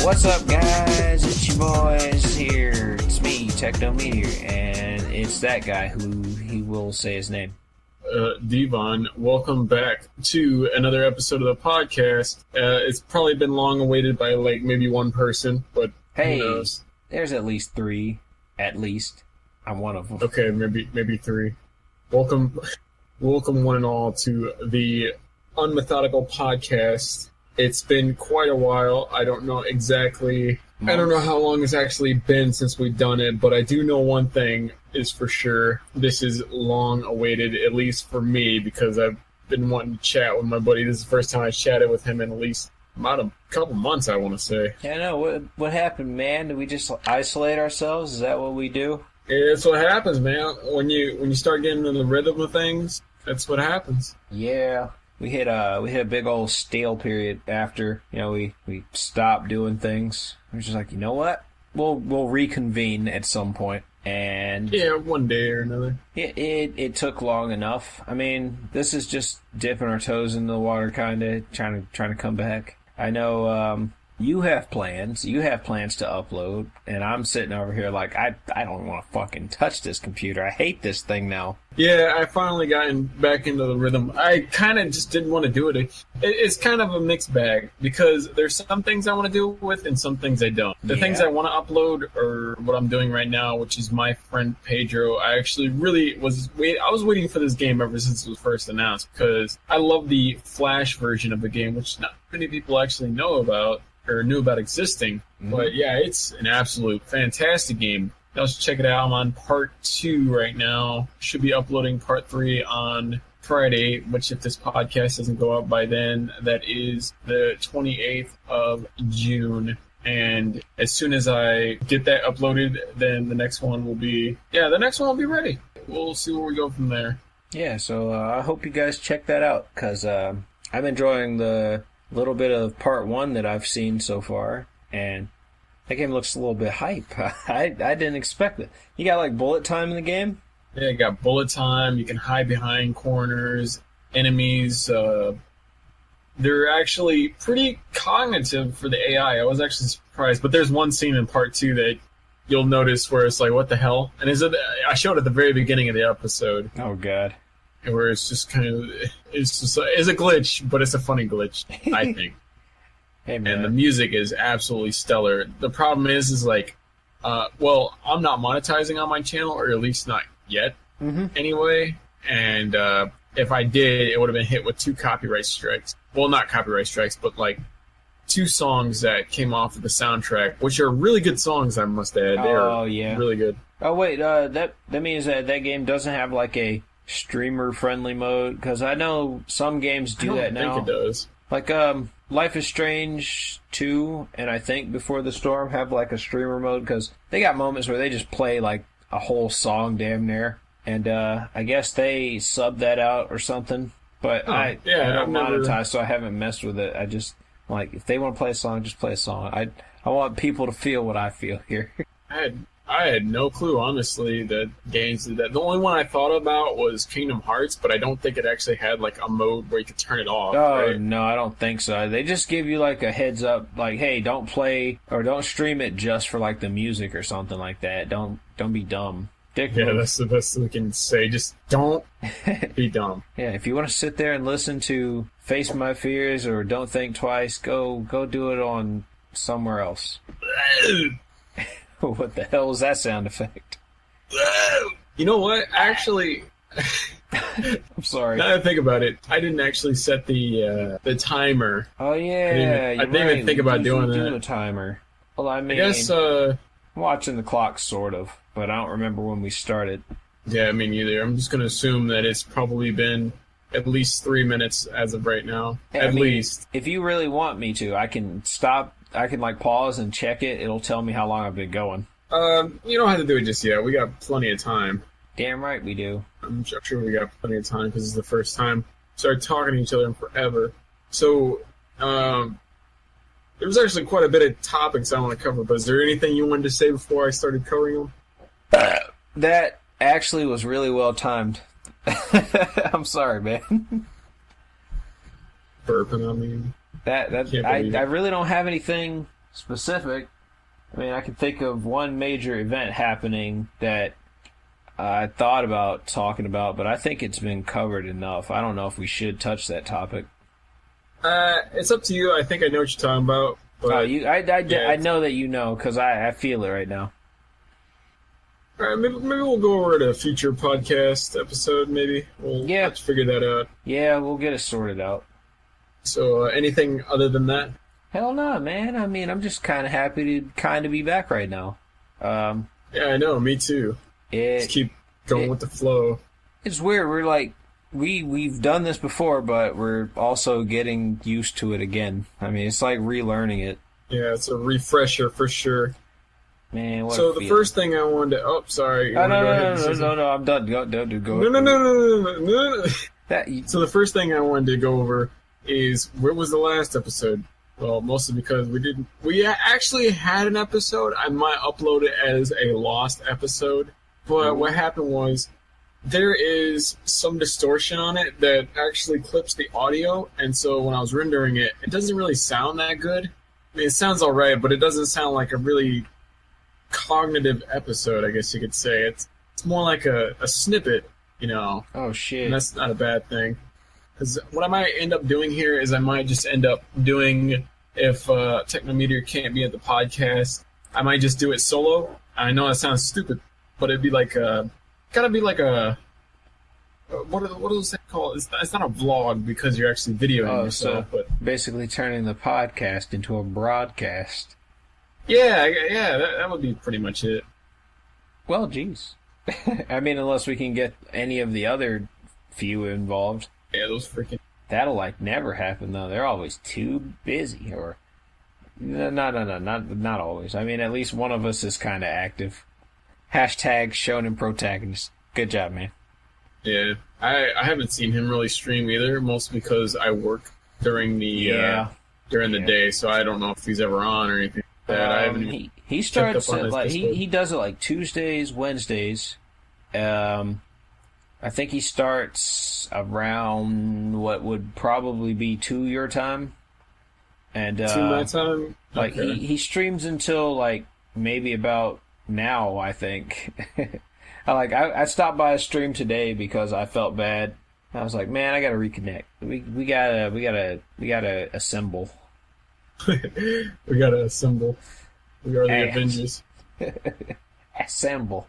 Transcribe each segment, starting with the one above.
What's up, guys? It's your boys here. It's me, Technometeor, and it's that guy who he will say his name. Dvon, welcome back to another episode of the podcast. It's probably been long awaited by like maybe one person, but Hey, who knows? there's at least three. At least. I'm one of them. Okay, maybe three. Welcome one and all to the Unmethodical podcast. It's been quite a while. I don't know exactly. I don't know how long it's actually been since we've done it, but I do know one thing is for sure. This is long awaited, at least for me, because I've been wanting to chat with my buddy. This is the first time I chatted with him in at least about a couple months, I want to say. Yeah, no, what happened, man? Did we just isolate ourselves? Is that what we do? It's what happens, man. When you start getting into the rhythm of things, that's what happens. Yeah. We hit a big old stale period after, we stopped doing things. We're just like, you know what? We'll reconvene at some point. And yeah, one day or another. It took long enough. I mean, this is just dipping our toes in the water, kind of trying to come back. I know you have plans. You have plans to upload, and I'm sitting over here like I don't want to fucking touch this computer. I hate this thing now. Yeah, I finally gotten back into the rhythm. I kind of just didn't want to do it. It's kind of a mixed bag because there's some things I want to do with and some things I don't. The things I want to upload are what I'm doing right now, which is my friend Pedro. I actually really was waiting for this game ever since it was first announced because I love the Flash version of the game, which not many people actually know about or knew about existing. Mm-hmm. But yeah, it's an absolute fantastic game. Let's check it out. I'm on part 2 right now. Should be uploading part 3 on Friday, which if this podcast doesn't go up by then, that is the 28th of June. And as soon as I get that uploaded, then the next one will be ready. We'll see where we go from there. Yeah, so I hope you guys check that out, because I'm enjoying the little bit of part 1 that I've seen so far, and that game looks a little bit hype. I didn't expect it. You got like bullet time in the game? Yeah, you got bullet time. You can hide behind corners. Enemies, they're actually pretty cognitive for the AI. I was actually surprised. But there's one scene in part 2 that you'll notice where it's like, what the hell? And I showed at the very beginning of the episode. Oh, God. Where it's just kind of, it's a glitch, but it's a funny glitch, I think. Hey, man. And the music is absolutely stellar. The problem is like, I'm not monetizing on my channel, or at least not yet, anyway. And if I did, it would have been hit with 2 copyright strikes. Well, not copyright strikes, but like 2 songs that came off of the soundtrack, which are really good songs, I must add. They're really good. Oh, wait, that means that game doesn't have like a streamer-friendly mode? Because I know some games do that now. I think it does. Like, Life is Strange 2 and I think Before the Storm have like a streamer mode, because they got moments where they just play like a whole song damn near, and I guess they sub that out or something, but I don't monetize, so I haven't messed with it. I just, like, if they want to play a song, just play a song. I want people to feel what I feel here. I had no clue, honestly, that games did that. The only one I thought about was Kingdom Hearts, but I don't think it actually had, like, a mode where you could turn it off, right? No, I don't think so. They just give you, like, a heads up, like, hey, don't play, or don't stream it just for, like, the music or something like that. Don't be dumb. That's the best we can say. Just don't be dumb. Yeah, if you want to sit there and listen to Face My Fears or Don't Think Twice, go do it on somewhere else. What the hell was that sound effect? You know what? Actually, I'm sorry. Now that I think about it, I didn't actually set the timer. Oh yeah, I didn't even think about doing that. Do a timer. Well, I mean, I guess I'm watching the clock, sort of, but I don't remember when we started. Yeah, me neither. I'm just gonna assume that it's probably been at least 3 minutes as of right now. At least. If you really want me to, I can stop. I can like pause and check it. It'll tell me how long I've been going. You don't have to do it just yet. We got plenty of time. Damn right we do. I'm sure we got plenty of time because it's the first time we started talking to each other in forever. So, there was actually quite a bit of topics I want to cover, but is there anything you wanted to say before I started covering them? That actually was really well timed. I'm sorry, man. Burping on me. I really don't have anything specific, I mean, I can think of one major event happening that I thought about talking about, but I think it's been covered enough. I don't know if we should touch that topic. It's up to you. I think I know what you're talking about. But, I know that you know, because I feel it right now. All right, maybe we'll go over to a future podcast episode, maybe. Let's figure that out. Yeah, we'll get it sorted out. So, anything other than that? Hell no, man. I mean, I'm just kind of happy to be back right now. Yeah, I know. Me too. Just keep going with the flow. It's weird. We're like, we've done this before, but we're also getting used to it again. I mean, it's like relearning it. Yeah, it's a refresher for sure. Man, what so the first thing I wanted to... Oh, sorry. No, I'm done. Go. No. So the first thing I wanted to go over is, where was the last episode? Well, mostly because we actually had an episode. I might upload it as a lost episode. But what happened was, there is some distortion on it that actually clips the audio, and so when I was rendering it, it doesn't really sound that good. I mean, it sounds alright, but it doesn't sound like a really cognitive episode, I guess you could say. It's more like a snippet, you know. Oh, shit. And that's not a bad thing. Because what I might end up doing here is I might just end up doing, if Technometeor can't be at the podcast, I might just do it solo. I know that sounds stupid, but it'd be like gotta be like a, what are those things called? It's not a vlog because you're actually videoing yourself. So but basically turning the podcast into a broadcast. Yeah, that would be pretty much it. Well, geez. I mean, unless we can get any of the other few involved. Yeah, those freaking... That'll, like, never happen, though. They're always too busy, or... No, not always. I mean, at least one of us is kind of active. Hashtag shonen protagonist. Good job, man. Yeah, I haven't seen him really stream either, mostly because I work during the day, so I don't know if he's ever on or anything. I haven't he starts at, like he does it like Tuesdays, Wednesdays. I think he starts around what would probably be 2 your time. And 2 my time? Like okay. he streams until like maybe about now, I think. I stopped by a stream today because I felt bad. I was like, man, I gotta reconnect. We gotta assemble. We gotta assemble. We are the Avengers. Assemble.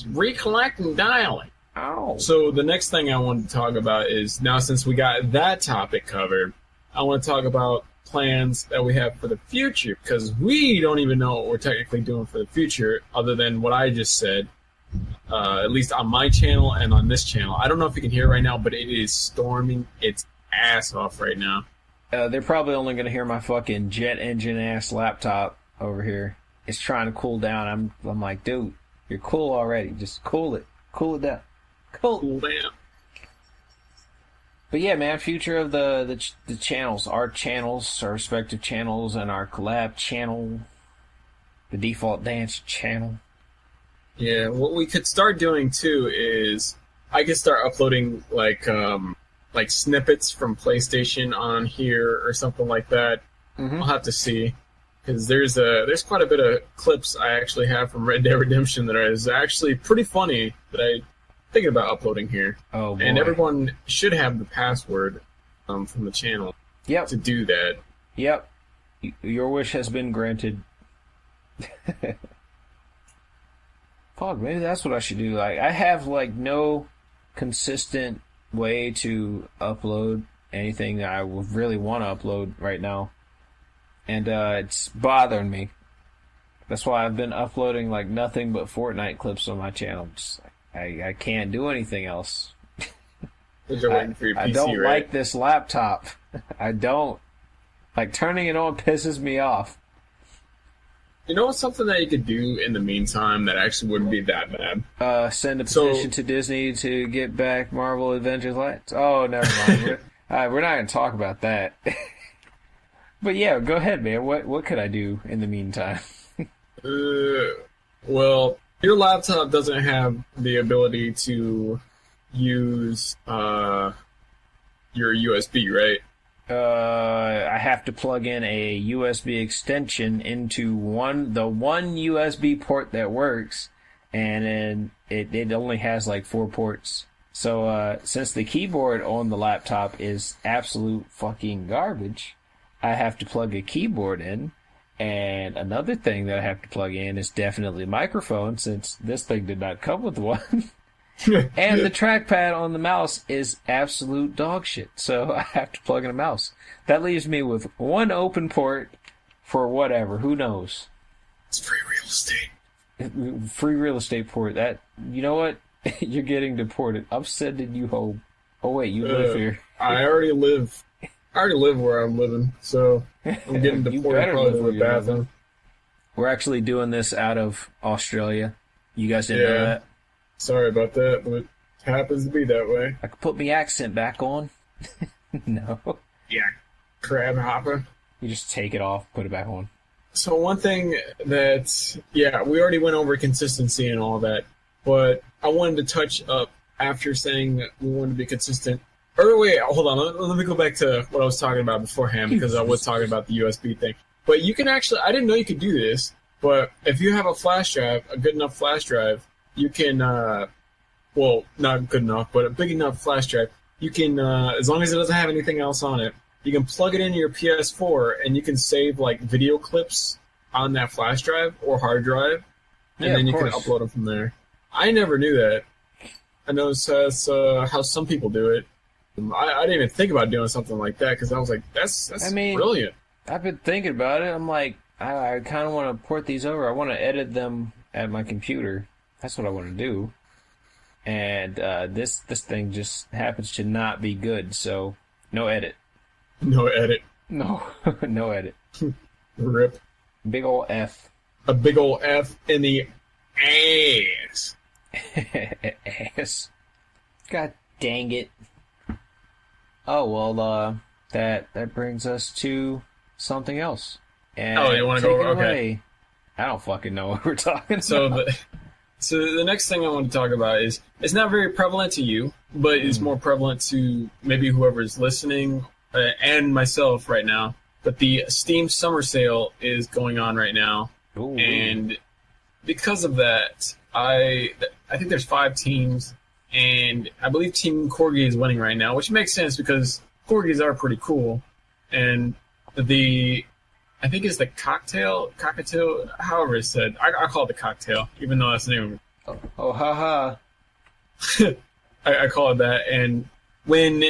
Recollect and dial it. Oh. So the next thing I wanted to talk about is, now since we got that topic covered, I want to talk about plans that we have for the future, because we don't even know what we're technically doing for the future other than what I just said, at least on my channel and on this channel. I don't know if you can hear right now, but it is storming its ass off right now. They're probably only going to hear my fucking jet engine ass laptop over here. It's trying to cool down. I'm like, dude, you're cool already. Just cool it. Cool it down. Cool down. But yeah, man, future of the channels, our respective channels, and our collab channel, the default dance channel. Yeah, what we could start doing too is I could start uploading like snippets from PlayStation on here or something like that. Mm-hmm. I'll have to see, because there's quite a bit of clips I actually have from Red Dead Redemption that is actually pretty funny that I'm thinking about uploading here. Oh boy. And everyone should have the password from the channel. Yep. To do that. Yep. Your wish has been granted. Fuck, maybe that's what I should do. Like, I have like no consistent way to upload anything that I would really want to upload right now, and it's bothering me. That's why I've been uploading like nothing but Fortnite clips on my channel. Just, I can't do anything else. You're waiting for your PC, I don't right? like this laptop. I don't. Like, turning it on pisses me off. You know what's something that you could do in the meantime that actually wouldn't be that bad? Send a petition to Disney to get back Marvel Adventures Lights. Oh, never mind. We're not going to talk about that. But yeah, go ahead, man. What could I do in the meantime? Well, your laptop doesn't have the ability to use your USB, right? I have to plug in a USB extension into the one USB port that works, and then it only has like 4 ports. So since the keyboard on the laptop is absolute fucking garbage, I have to plug a keyboard in. And another thing that I have to plug in is definitely a microphone, since this thing did not come with one. And the trackpad on the mouse is absolute dog shit, so I have to plug in a mouse. That leaves me with one open port for whatever, who knows? It's free real estate. Free real estate port. That, you know what? You're getting deported. I'm sending you home. Oh wait, you live here. I already live where I'm living, so I'm getting deported probably to the bathroom. We're actually doing this out of Australia. You guys didn't know that? Sorry about that, but it happens to be that way. I could put my accent back on. No. Yeah, crab hopper. You just take it off, put it back on. So one thing that, we already went over consistency and all that, but I wanted to touch up after saying that we wanted to be consistent. Or wait, hold on, let me go back to what I was talking about beforehand, because I was talking about the USB thing. But you can actually, I didn't know you could do this, but if you have a flash drive, a good enough flash drive, you can, well, not good enough, but a big enough flash drive, you can, as long as it doesn't have anything else on it, you can plug it into your PS4 and you can save, like, video clips on that flash drive or hard drive, and then you can upload them from there. I never knew that. I know that's how some people do it. I didn't even think about doing something like that, because I was like, that's brilliant. I've been thinking about it. I'm like, I kind of want to port these over. I want to edit them at my computer. That's what I want to do. And this thing just happens to not be good, so no edit. No edit. No, no edit. Rip. Big ol' F. A big ol' F in the ass. Ass. God dang it. Oh, well, that brings us to something else. And you want to go? Okay. I don't fucking know what we're talking about. So the next thing I want to talk about is, it's not very prevalent to you, but it's more prevalent to maybe whoever's listening and myself right now. But the Steam Summer Sale is going on right now. Ooh. And because of that, I think there's 5 teams, and I believe Team Corgi is winning right now, which makes sense because Corgis are pretty cool. And I think it's the cocktail, however it's said. I call it the cocktail, even though that's the name of it. Oh, haha. I call it that. And when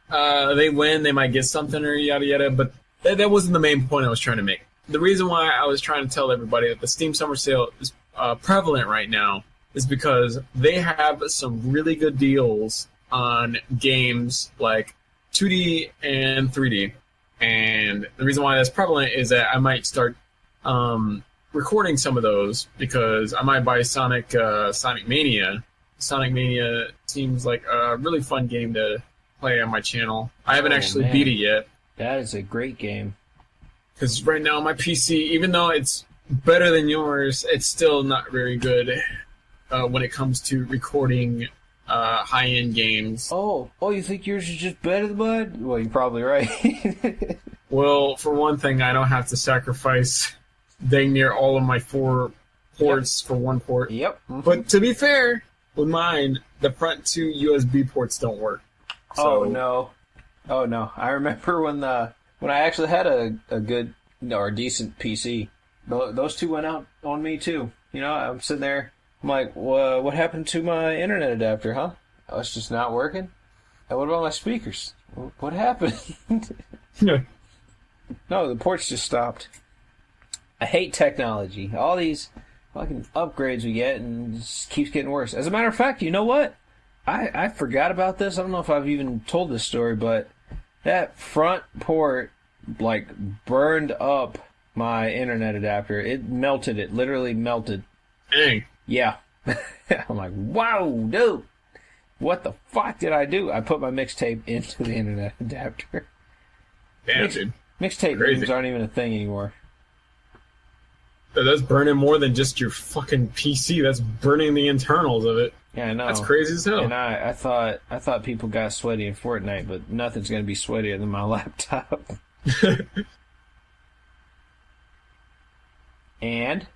they win, they might get something or yada yada, but that wasn't the main point I was trying to make. The reason why I was trying to tell everybody that the Steam Summer Sale is prevalent right now is because they have some really good deals on games like 2D and 3D. And the reason why that's prevalent is that I might start recording some of those, because I might buy Sonic Mania. Sonic Mania seems like a really fun game to play on my channel. I haven't actually beat it yet. That is a great game. Because right now my PC, even though it's better than yours, it's still not very good when it comes to recording high-end games. Oh, you think yours is just better than mine? Well, you're probably right. Well, for one thing, I don't have to sacrifice dang near all of my 4 ports for one port. Yep. Mm-hmm. But to be fair, with mine, the front 2 USB ports don't work. So, Oh no! I remember when I actually had a good or decent PC. Those 2 went out on me too. You know, I'm sitting there. I'm like, what happened to my internet adapter, huh? Oh, it's just not working? And what about my speakers? What happened? No, the ports just stopped. I hate technology. All these fucking upgrades we get, and it just keeps getting worse. As a matter of fact, you know what? I forgot about this. I don't know if I've even told this story, but that front port, like, burned up my internet adapter. It melted it. Literally melted. Dang. Yeah. I'm like, wow, dude. What the fuck did I do? I put my mixtape into the internet adapter. Damn, dude. Mixtape games aren't even a thing anymore. That's burning more than just your fucking PC. That's burning the internals of it. Yeah, I know. That's crazy as hell. And I thought people got sweaty in Fortnite, but nothing's gonna be sweatier than my laptop. And,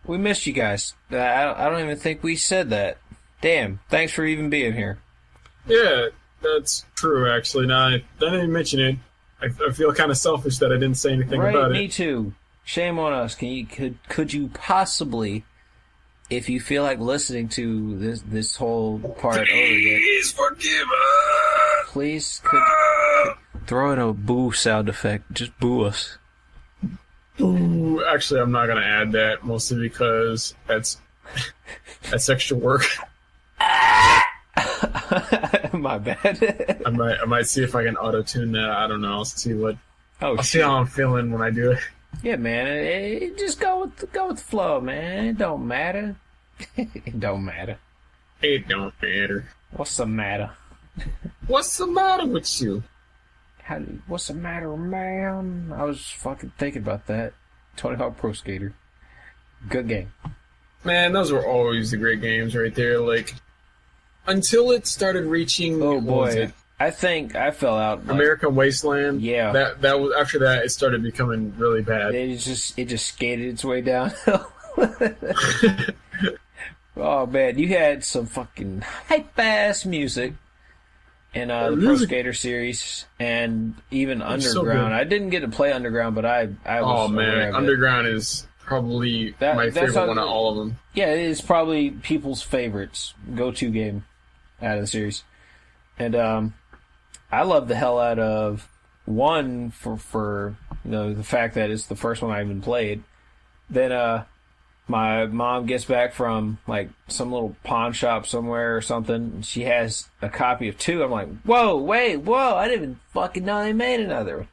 we missed you guys. I don't even think we said that. Damn! Thanks for even being here. Yeah, that's true. Actually, now I didn't even mention it. I feel kind of selfish that I didn't say anything about it. Right, me too. Shame on us. Could you possibly, if you feel like listening to this whole part over again, please forgive us. Please could throw in a boo sound effect. Just boo us. Ooh, actually, I'm not gonna add that mostly because that's extra work. My bad. I might see if I can auto tune that. I don't know. I'll see what. I'll see how I'm feeling when I do it. Yeah, man. Just go with the flow, man. It don't matter. It don't matter. It don't matter. What's the matter? What's the matter with you? What's the matter, man? I was fucking thinking about that. Tony Hawk Pro Skater. Good game. Man, those were always the great games right there. Like, until it started reaching. Oh boy, I think I fell out. American Wasteland. Yeah. That was after that. It started becoming really bad. It just skated its way downhill. Oh man, you had some fucking hype ass music in the Pro Skater series, and even Underground. I didn't get to play Underground, but I was. Oh man, Underground is probably my favorite one of all of them. Yeah, it is probably people's favorites go-to game out of the series, and I love the hell out of one for the fact that it's the first one I even played. Then my mom gets back from like some little pawn shop somewhere or something, and she has a copy of 2. I'm like, whoa, I didn't even fucking know they made another one.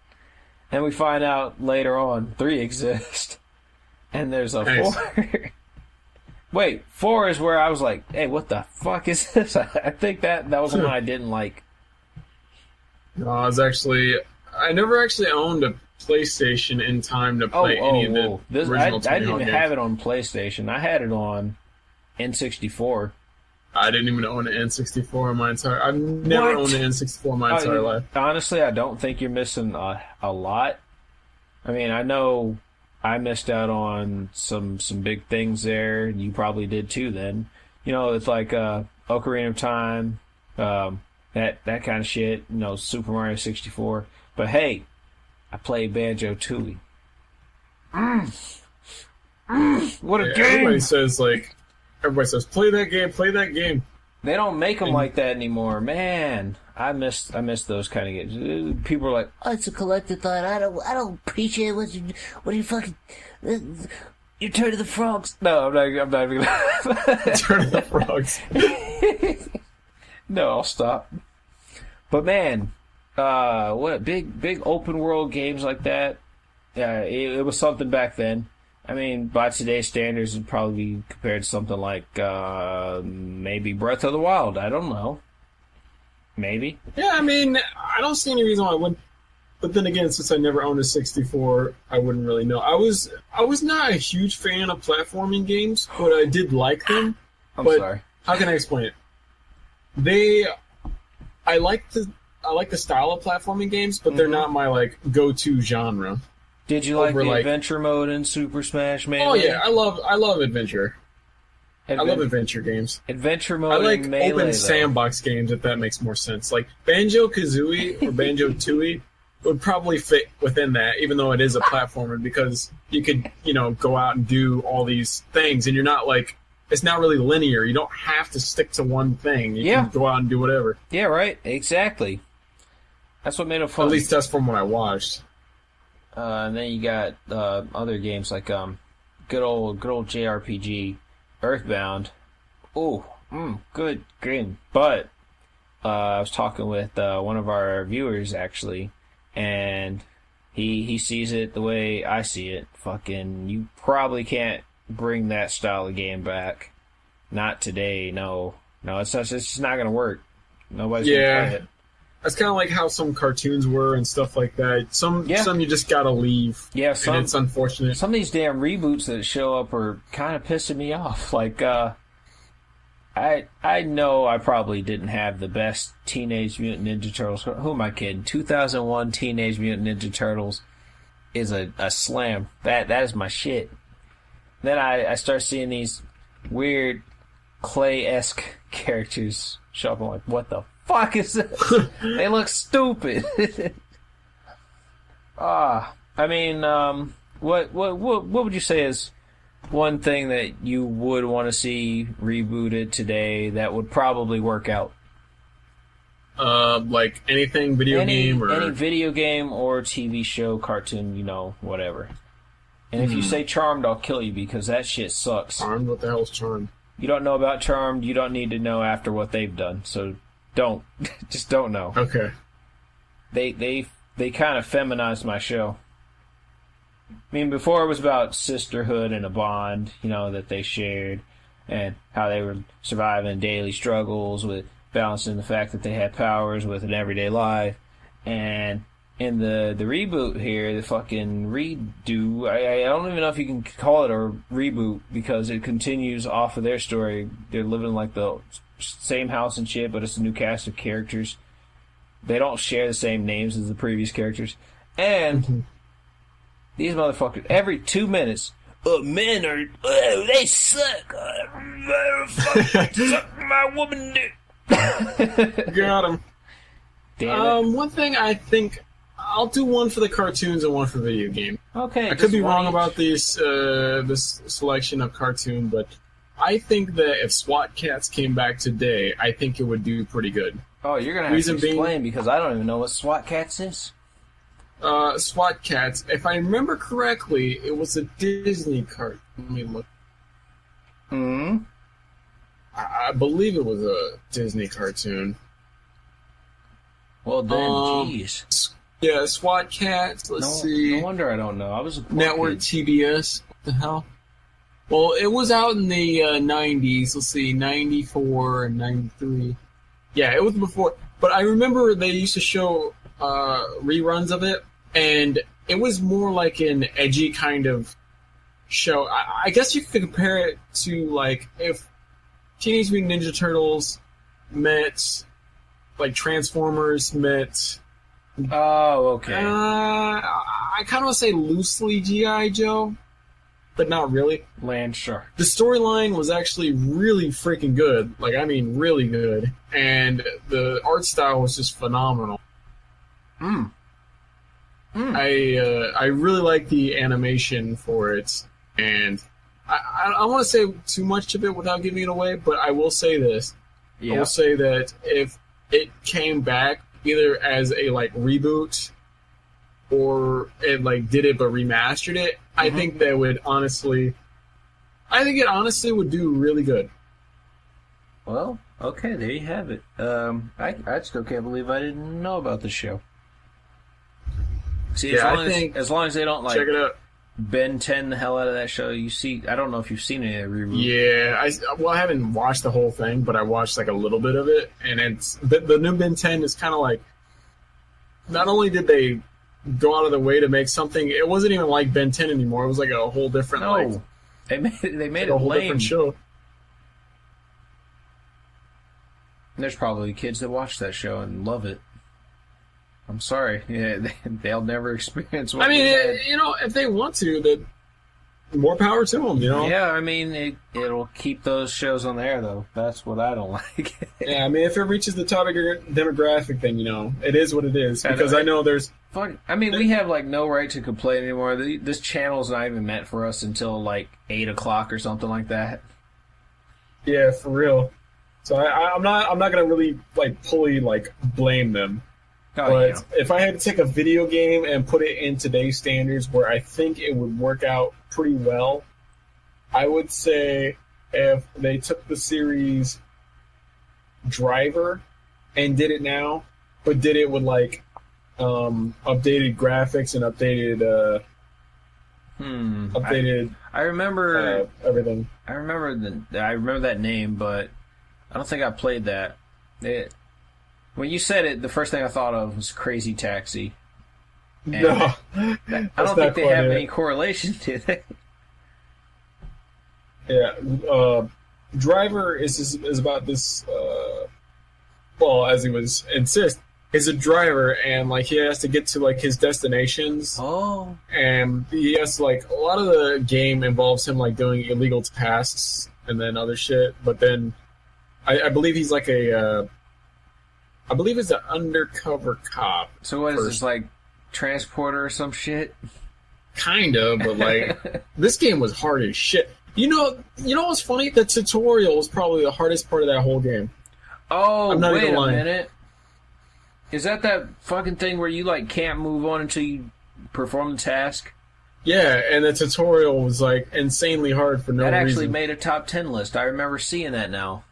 And we find out later on 3 exist. And there's a 4. Wait, 4 is where I was like, hey, what the fuck is this? I think that was one I didn't like. No, I never actually owned a PlayStation in time to play any of the original I didn't even games. have it on PlayStation. I had it on N64. I didn't even own an N64 in my entire. I've never owned an N64 in my entire life. Honestly, I don't think you're missing a lot. I mean, I know I missed out on some big things there. You probably did too. Then, it's like Ocarina of Time, that kind of shit. Super Mario 64. But hey, I played Banjo-Tooie. What a game! Everybody says, play that game. They don't make them like that anymore, man. I miss those kind of games. People are like, "Oh, it's a collector thought. I don't appreciate what you fucking you turn to the frogs." No, I'm not even gonna turn to the frogs. No, I'll stop. But man, what big open world games like that? It was something back then. I mean, by today's standards, it'd probably be compared to something like maybe Breath of the Wild. I don't know. Maybe. Yeah, I mean, I don't see any reason why I wouldn't. But then again, since I never owned a 64, I wouldn't really know. I was not a huge fan of platforming games, but I did like them. I'm sorry. How can I explain it? I like the style of platforming games, but they're not my go-to genre. Did you like the adventure mode in Super Smash Melee? Oh yeah, I love adventure. I love adventure games. Adventure mode. I like in Melee, open sandbox games, if that makes more sense. Like Banjo-Kazooie or Banjo-Tooie would probably fit within that, even though it is a platformer, because you could go out and do all these things, and you're not it's not really linear. You don't have to stick to one thing. You can go out and do whatever. Yeah, right. Exactly. That's what made it fun. At least that's from what I watched. And then you got other games like good old JRPG, Earthbound. Oh, good game. But I was talking with one of our viewers actually, and he sees it the way I see it. Fucking, you probably can't bring that style of game back. Not today. No, it's just not gonna work. Nobody's gonna play it. That's kind of like how some cartoons were and stuff like that. Some you just gotta leave. Yeah, and it's unfortunate. Some of these damn reboots that show up are kind of pissing me off. Like, I know I probably didn't have the best Teenage Mutant Ninja Turtles. Who am I kidding? 2001 Teenage Mutant Ninja Turtles is a slam. That is my shit. Then I start seeing these weird clay-esque characters show up. I'm like, what the fuck is this? They look stupid. I mean, what would you say is one thing that you would want to see rebooted today that would probably work out? Like anything video game or any video game or TV show, cartoon, whatever. And if you say Charmed, I'll kill you because that shit sucks. Charmed? What the hell's Charmed? You don't know about Charmed, you don't need to know after what they've done. So don't. Just don't know. Okay. They kind of feminized my show. I mean, before it was about sisterhood and a bond, that they shared, and how they were surviving daily struggles with balancing the fact that they had powers with an everyday life. And in the reboot here, the fucking redo, I don't even know if you can call it a reboot because it continues off of their story. They're living like the same house and shit, but it's a new cast of characters. They don't share the same names as the previous characters. And these motherfuckers, every 2 minutes, men are, they suck. Suck my woman dick. Got him. Damn it. One thing I think, I'll do one for the cartoons and one for video game. Okay. I could be wrong about this selection of cartoon, but I think that if SWAT Cats came back today, I think it would do pretty good. Oh, you're going to have to explain because I don't even know what SWAT Cats is. SWAT Cats, if I remember correctly, it was a Disney cartoon. Let me look. I believe it was a Disney cartoon. Well, then, jeez. Yeah, SWAT Cats, let's see. No wonder I don't know. I was a Network kid. TBS. What the hell? Well, it was out in the 90s. Let's see, 94 and 93. Yeah, it was before. But I remember they used to show reruns of it, and it was more like an edgy kind of show. I guess you could compare it to, like, if Teenage Mutant Ninja Turtles met, like, Transformers met... Oh, okay. I kind of want to say loosely G.I. Joe, but not really. Land Shark. The storyline was actually really freaking good. Like, I mean, really good. And the art style was just phenomenal. I really like the animation for it. And I don't want to say too much of it without giving it away, but I will say this. Yep. I will say that if it came back either as a, like, reboot or it, like, did it but remastered it, I think that would honestly... I think it honestly would do really good. Well, okay, there you have it. I still can't believe I didn't know about this show. See, as long as they don't, like, check it out. Ben 10 the hell out of that show, you see... I don't know if you've seen any of the reboot. Yeah, I haven't watched the whole thing, but I watched, like, a little bit of it, and it's... The new Ben 10 is kind of like... Not only did they go out of the way to make something... It wasn't even like Ben 10 anymore. It was like a whole different, like... They made it a whole lame. Different show. There's probably kids that watch that show and love it. I'm sorry. Yeah, they'll never experience what if they want to, then more power to them, Yeah, I mean, it'll keep those shows on the air, though. That's what I don't like. Yeah, I mean, if it reaches the target demographic, then, it is what it is. Because I know there's... we have, like, no right to complain anymore. This channel's not even meant for us until, like, 8 o'clock or something like that. Yeah, for real. So I'm not going to really, like, fully, like, blame them. But if I had to take a video game and put it in today's standards where I think it would work out pretty well, I would say if they took the series Driver and did it now, but did it with, like, updated graphics and updated I remember everything. I remember that name, but I don't think I played that. When you said it, the first thing I thought of was Crazy Taxi. And No, I don't think they have any correlation to that. Yeah, Driver is about this. Well, as he was insist, is a driver, and like he has to get to like his destinations. Oh. And he has like a lot of the game involves him like doing illegal tasks and then other shit. But then I believe he's like I believe he's an undercover cop. So what is this, like Transporter or some shit? Kinda, but like this game was hard as shit. You know what's funny? The tutorial was probably the hardest part of that whole game. Oh, I'm not wait even a lying. minute. Is that fucking thing where you like can't move on until you perform the task? Yeah, and the tutorial was like insanely hard for no reason. That actually made a top 10 list. I remember seeing that now.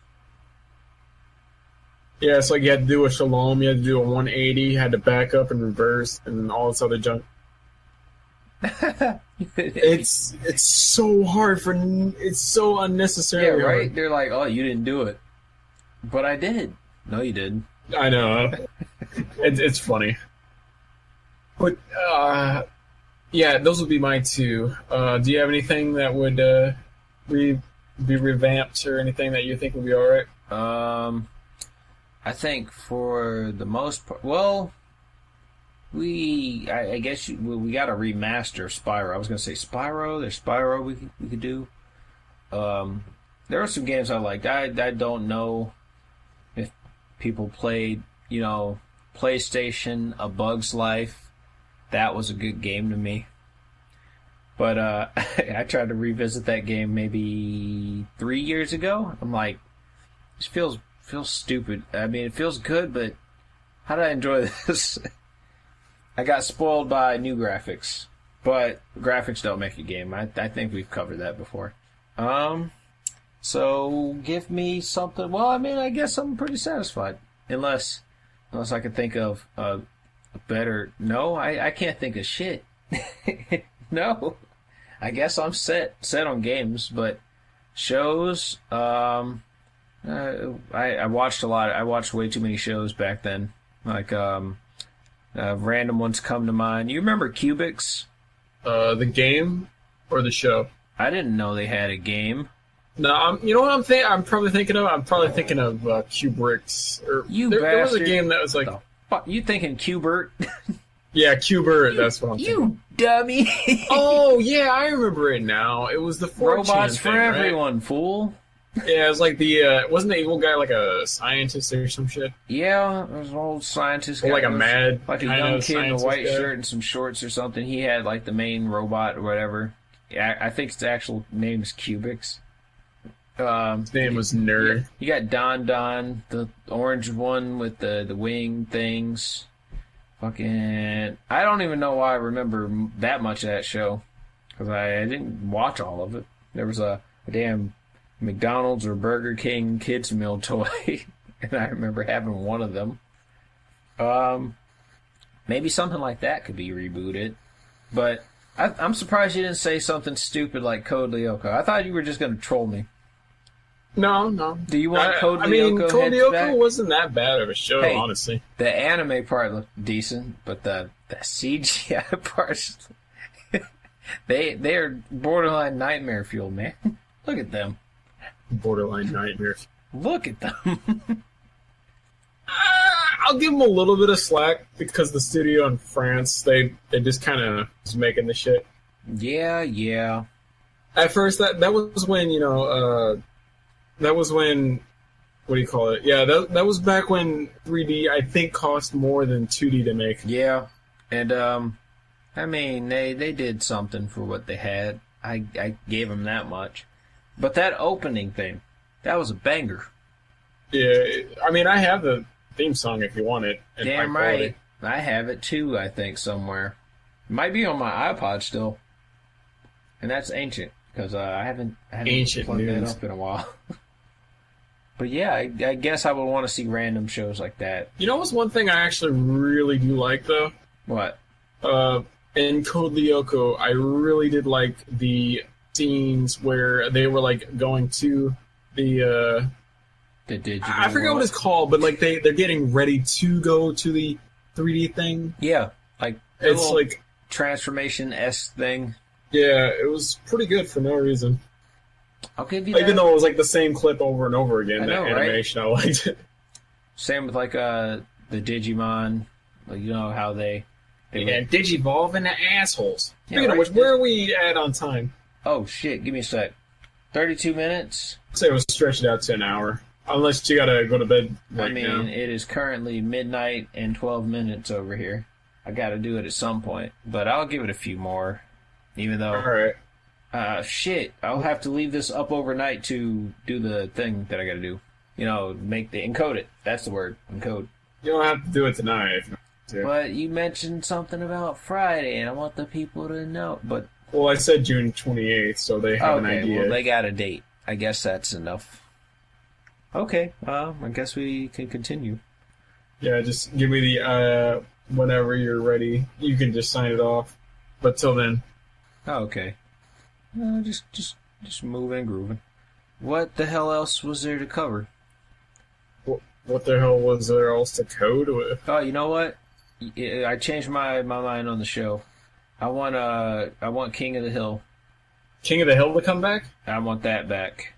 Yeah, it's like you had to do a shalom, you had to do a 180, you had to back up and reverse, and all this other junk. It's so hard it's so unnecessary. Yeah, right? hard. They're like, oh, you didn't do it. But I did. No, you didn't. I know. It's funny. But, yeah, those would be my two. Do you have anything that would be revamped or anything that you think would be alright? I think for the most part, well, I guess we got to remaster Spyro. I was going to say Spyro. There's Spyro we could do. There are some games I liked. I don't know if people played, PlayStation, A Bug's Life. That was a good game to me. But I tried to revisit that game maybe 3 years ago. I'm like, this feels stupid. I mean, it feels good, but how did I enjoy this? I got spoiled by new graphics, but graphics don't make a game. I think we've covered that before. So give me something. Well, I mean, I guess I'm pretty satisfied, unless I can think of a better. No, I can't think of shit. No, I guess I'm set on games, but shows. I watched a lot. I watched way too many shows back then. Like, random ones come to mind. You remember Cubics? The game or the show? I didn't know they had a game. No, you know what I'm probably thinking of? I'm probably thinking of Kubricks. There was a game that was like... You thinking Qbert? Yeah, Qbert, that's what I'm thinking. You dummy! Oh, yeah, I remember it now. It was the 4chan Robots for thing, everyone, fool. Yeah, it was like wasn't the evil guy like a scientist or some shit? Yeah, there was an old scientist guy. Or like a young kid in a white guy. shirt and some shorts or something. He had like the main robot or whatever. Yeah, I think its actual name is Cubics. His name was Nerd. You got Don, the orange one with the wing things. Fucking, I don't even know why I remember that much of that show, because I didn't watch all of it. There was a damn McDonald's or Burger King kids meal toy, and I remember having one of them. Maybe something like that could be rebooted, but I'm surprised you didn't say something stupid like Code Lyoko. I thought you were just going to troll me. No. Do you want Code Lyoko? I mean, Code Lyoko back? wasn't that bad of a show, honestly. The anime part looked decent, but the CGI parts, they're borderline nightmare fuel, man. Look at them. Borderline nightmare. Look at them. I'll give them a little bit of slack because the studio in France, they just kind of was making the shit. Yeah. At first, that was when, that was when, what do you call it? Yeah, that was back when 3D, I think, cost more than 2D to make. Yeah, and, I mean, they did something for what they had. I gave them that much. But that opening thing, that was a banger. Yeah, I mean, I have the theme song if you want it. Damn right. I have it too, I think, somewhere. It might be on my iPod still. And that's ancient, because I haven't plugged that up in a while. But yeah, I guess I would want to see random shows like that. You know what's one thing I actually really do like, though? What? In Code Lyoko, I really did like the scenes where they were, like, going to the The digital I forget what it's called, but like they're getting ready to go to the 3D thing. Yeah, like it's like transformation-esque thing. Yeah, it was pretty good for no reason. I'll give you that. Even though it was like the same clip over and over again, I know, that animation, right? I liked it. Same with like the Digimon, like you know how they Digivolve into assholes. Yeah, Speaking of which, where are we at on time? Oh shit, give me a sec. 32 minutes? I'd say we'll stretch it out to an hour. Unless you gotta go to bed right now. It is currently midnight and 12 minutes over here. I gotta do it at some point, but I'll give it a few more. Even though... Alright. Shit, I'll have to leave this up overnight to do the thing that I gotta do. You know, encode it. That's the word, encode. You don't have to do it tonight. But you mentioned something about Friday, and I want the people to know, but... Well, I said June 28th, so they have an idea. Well, they got a date. I guess that's enough. Okay, I guess we can continue. Yeah, just give me the, whenever you're ready. You can just sign it off. But till then. Oh, okay. Just moving and grooving. What the hell else was there to cover? What the hell was there else to code with? Oh, you know what? I changed my mind on the show. I want King of the Hill. King of the Hill to come back? I want that back.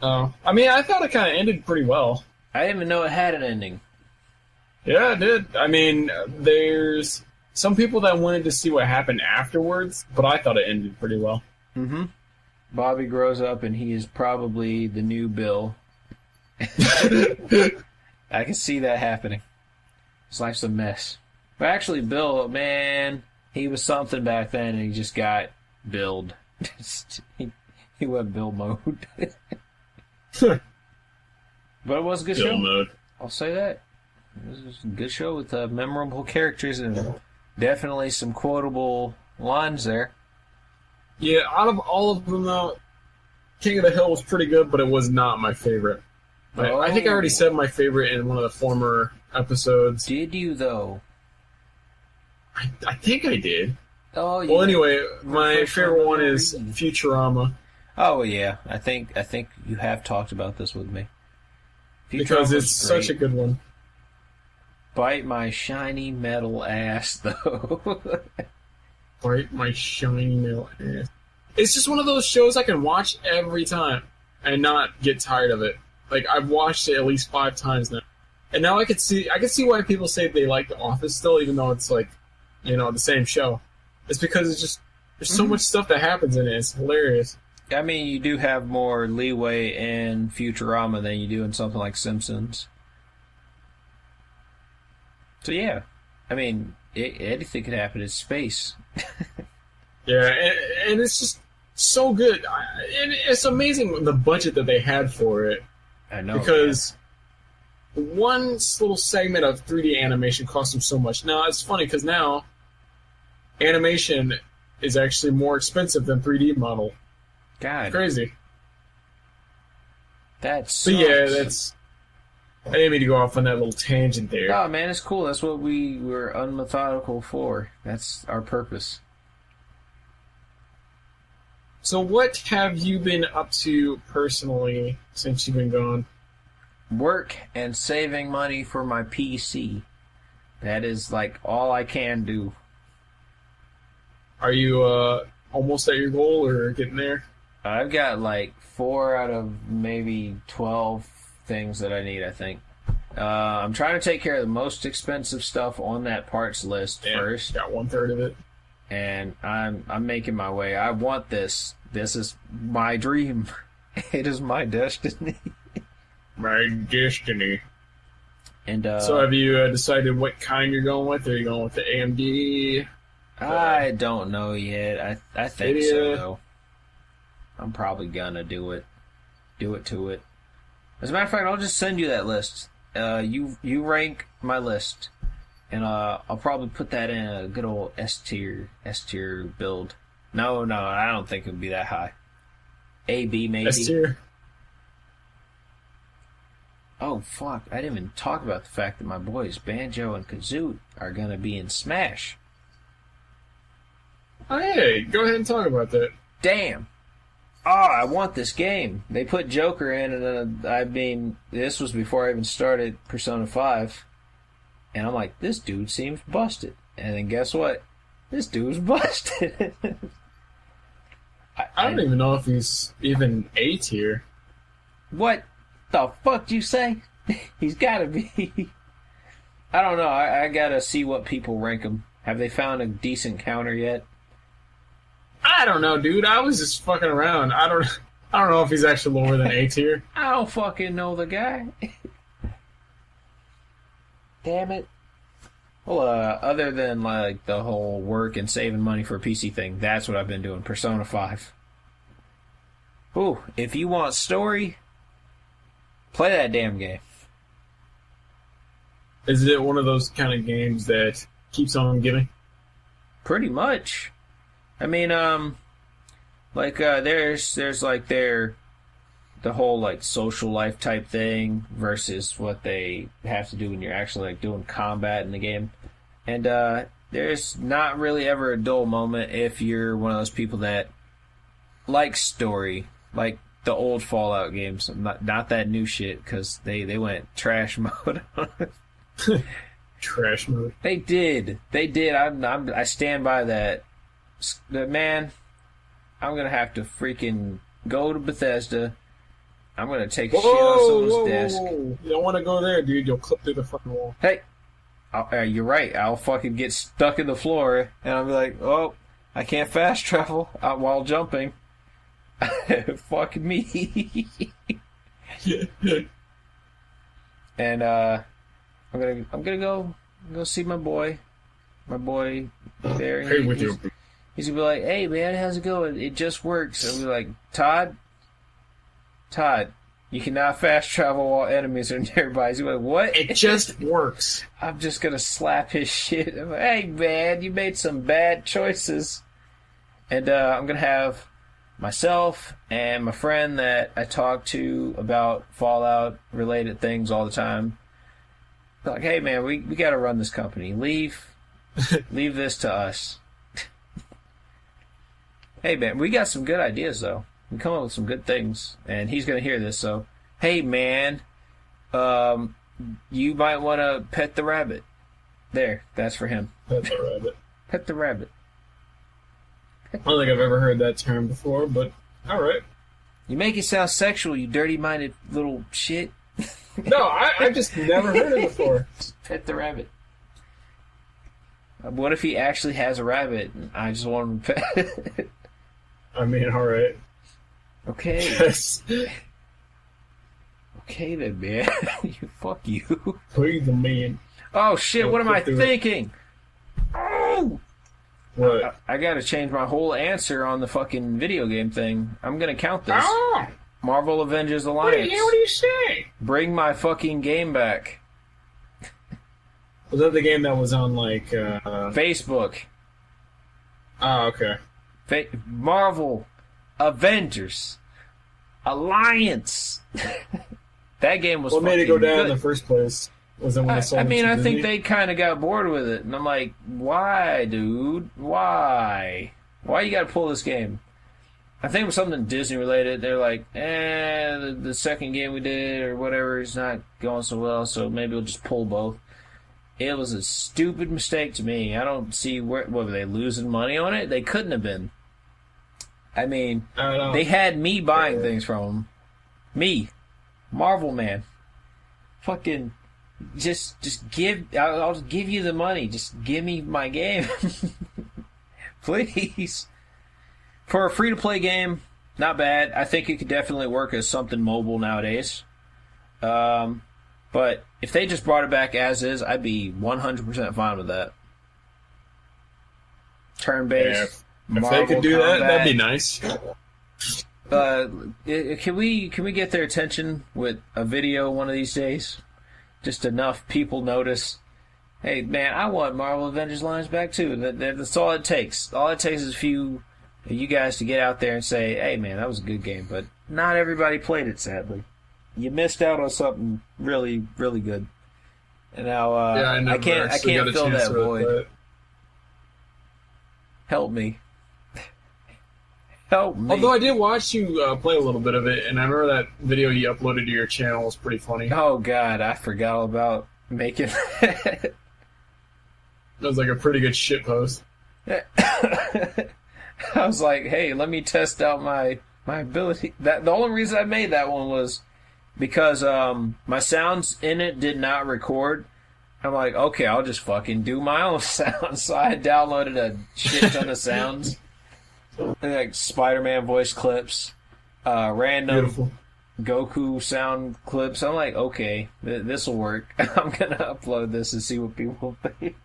Oh. I mean, I thought it kind of ended pretty well. I didn't even know it had an ending. Yeah, it did. I mean, there's some people that wanted to see what happened afterwards, but I thought it ended pretty well. Mm-hmm. Bobby grows up and he is probably the new Bill. I can see that happening. His life's a mess. But actually, Bill, man, he was something back then and he just got billed. he went Bill mode. But it was a good show. Mode. I'll say that. It was a good show with memorable characters and definitely some quotable lines there. Yeah, out of all of them, though, King of the Hill was pretty good, but it was not my favorite. I think I already said my favorite in one of the former episodes. Did you, though? I think I did. Oh, yeah. Well, anyway, my favorite one is Futurama. Oh, yeah. I think you have talked about this with me. Because it's such a good one. Bite my shiny metal ass, though. Bite my shiny metal ass. It's just one of those shows I can watch every time and not get tired of it. Like, I've watched it at least 5 times now. And now I can see why people say they like The Office still, even though it's like, you know, the same show. It's because it's just, there's so much stuff that happens in it. It's hilarious. I mean, you do have more leeway in Futurama than you do in something like Simpsons. So yeah, I mean, anything could happen in space. Yeah, and it's just so good. And it's amazing the budget that they had for it. I know. Because one little segment of 3D animation cost them so much. Now, it's funny because now animation is actually more expensive than 3D model. God. Crazy. That's. But yeah, that's. I didn't mean to go off on that little tangent there. Oh man, it's cool. That's what we were unmethodical for. That's our purpose. So what have you been up to personally since you've been gone? Work and saving money for my PC. That is like all I can do. Are you almost at your goal or getting there? I've got like 4 out of maybe 12 things that I need, I think. I'm trying to take care of the most expensive stuff on that parts list first. Got 1/3 of it. And I'm making my way. I want this. This is my dream. It is my destiny. My destiny. And so have you decided what kind you're going with? Are you going with the AMD? I don't know yet. I think so, though. I'm probably gonna do it. Do it to it. As a matter of fact, I'll just send you that list. You rank my list. And I'll probably put that in a good old S tier build. No, I don't think it would be that high. A, B, maybe. S tier? Oh, fuck. I didn't even talk about the fact that my boys Banjo and Kazooie are going to be in Smash. Oh, hey, go ahead and talk about that. Damn. oh, I want this game. They put Joker in, and then, I mean, this was before I even started Persona 5. And I'm like, this dude seems busted. And then guess what? This dude's busted. I don't even know if he's even A tier. What the fuck do you say? He's gotta be. I don't know. I gotta see what people rank him. Have they found a decent counter yet? I don't know, dude. I was just fucking around. I don't know if he's actually lower than A tier. I don't fucking know the guy. Damn it. Well, other than like the whole work and saving money for a PC thing, that's what I've been doing. Persona 5. Ooh, if you want story, play that damn game. Is it one of those kind of games that keeps on giving? Pretty much. I mean, like, there's like the whole like social life type thing versus what they have to do when you're actually like doing combat in the game. And there's not really ever a dull moment if you're one of those people that likes story, like the old Fallout games, not that new shit, because they went trash mode. Trash mode. They did. I stand by that. Man, I'm gonna have to freaking go to Bethesda. I'm gonna take a shit on someone's desk. Whoa. You don't want to go there, dude. You'll clip through the fucking wall. Hey, you're right. I'll fucking get stuck in the floor, and I'll be like, oh, I can't fast travel while jumping. Fuck me. And I'm gonna go see my boy there. Hey, with you. He's gonna be like, hey man, how's it going? It just works. I'll be like, Todd, you cannot fast travel while enemies are nearby. He's gonna be like, what? It just works. I'm just gonna slap his shit. I'm like, hey man, you made some bad choices. And I'm gonna have myself and my friend that I talk to about Fallout related things all the time. They're like, hey man, we gotta run this company. Leave this to us. Hey man, we got some good ideas though. We come up with some good things, and he's gonna hear this. So, hey man, you might want to pet the rabbit. There, that's for him. Pet the rabbit. Pet the rabbit. I don't think I've ever heard that term before, but all right. You make it sound sexual, you dirty-minded little shit. No, I just never heard it before. Pet the rabbit. What if he actually has a rabbit and I just want him to pet it? I mean, all right. Okay. Yes. Okay then, man. Fuck you. Please, man. Oh shit! What am I thinking? Oh. What? I gotta change my whole answer on the fucking video game thing. I'm gonna count this. Oh. Marvel Avengers Alliance. What do you say? Bring my fucking game back. Was that the game that was on like Facebook? Oh, okay. Marvel Avengers Alliance. That game was. What made it go down good. in the first place? Was it when they sold I Disney? think they kind of got bored with it, and I'm like, why, dude? Why you got to pull this game? I think it was something Disney related. They're like, the second game we did or whatever is not going so well, so maybe we'll just pull both. It was a stupid mistake to me. I don't see what were they losing money on it? They couldn't have been. I mean, they had me buying things from them. Me, Marvel man, fucking, just give. I'll just give you the money. Just give me my game, please. For a free-to-play game, not bad. I think it could definitely work as something mobile nowadays. But if they just brought it back as is, I'd be 100% fine with that. Turn-based. Yeah, if they could do combat. that'd be nice. Can we get their attention with a video one of these days? Just enough people notice. Hey man, I want Marvel Avengers Alliance back too. That's all it takes. All it takes is a few of you guys to get out there and say, "Hey man, that was a good game," but not everybody played it. Sadly, you missed out on something really, really good. And now I can't fill that void. Help me. Help me. Although I did watch you play a little bit of it, and I remember that video you uploaded to your channel was pretty funny. Oh, God, I forgot all about making that. That was like a pretty good shit post. I was like, hey, let me test out my ability. The only reason I made that one was because my sounds in it did not record. I'm like, okay, I'll just fucking do my own sounds. So I downloaded a shit ton of sounds. Like Spider-Man voice clips, random Beautiful. Goku sound clips. I'm like, okay, this will work. I'm going to upload this and see what people think.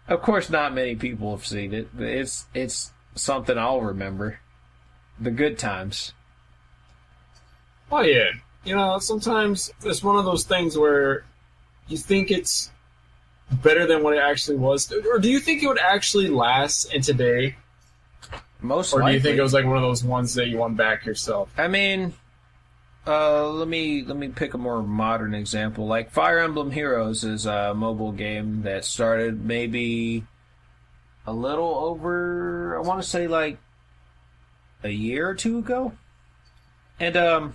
Of course, not many people have seen it, but it's something I'll remember. The good times. Oh, yeah. You know, sometimes it's one of those things where you think it's better than what it actually was. Or do you think it would actually last in today? Most Or do likely. you think it was like one of those ones that you want back yourself? I mean, let me pick a more modern example. Like Fire Emblem Heroes is a mobile game that started maybe a little over, I want to say like a year or two ago. And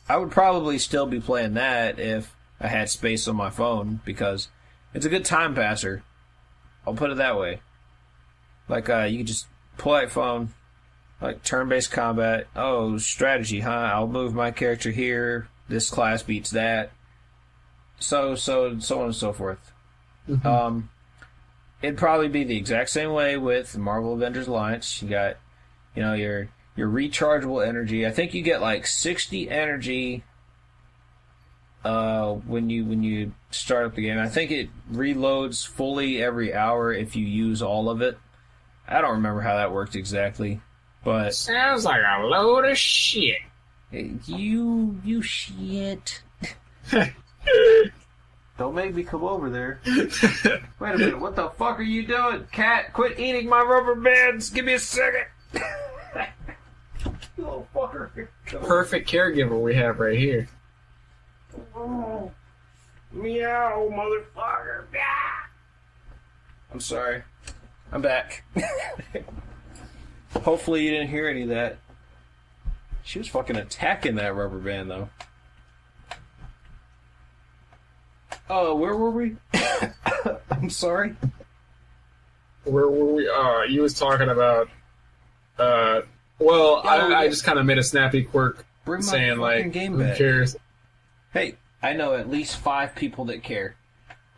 I would probably still be playing that if I had space on my phone because it's a good time passer. I'll put it that way. Like you can just pull out your phone, like turn-based combat. Oh, strategy, huh? I'll move my character here. This class beats that. So on and so forth. Mm-hmm. It'd probably be the exact same way with Marvel Avengers Alliance. You got, your rechargeable energy. I think you get like 60 energy when you start up the game. I think it reloads fully every hour if you use all of it. I don't remember how that worked exactly, but Sounds like a load of shit. you shit. Don't make me come over there. Wait a minute, what the fuck are you doing? Cat, quit eating my rubber bands. Give me a second. You little fucker. The perfect caregiver we have right here. Oh, meow, motherfucker. Meow. I'm sorry. I'm back. Hopefully you didn't hear any of that. She was fucking attacking that rubber band, though. Oh, where were we? I'm sorry. Where were we? You was talking about. I just kind of made a snappy quirk Bring my saying fucking like, game who back. cares? Hey, I know at least 5 people that care.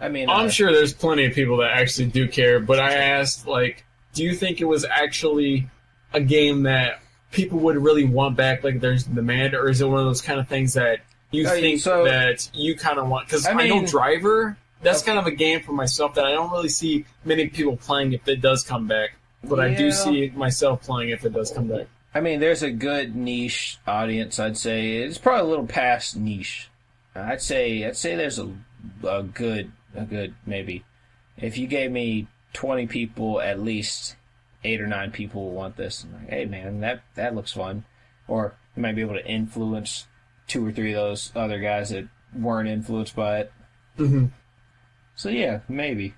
I mean, I'm sure there's plenty of people that actually do care, but I asked, like, do you think it was actually a game that people would really want back, like there's demand, or is it one of those kind of things that you think that you kind of want? Because I know Driver, that's kind of a game for myself that I don't really see many people playing if it does come back, but I do see myself playing if it does come back. I mean, there's a good niche audience, I'd say. It's probably a little past niche. I'd say there's a good maybe. If you gave me 20 people, at least 8 or 9 people will want this. I'm like, hey man, that looks fun. Or you might be able to influence 2 or 3 of those other guys that weren't influenced by it. Mm-hmm. So yeah, maybe.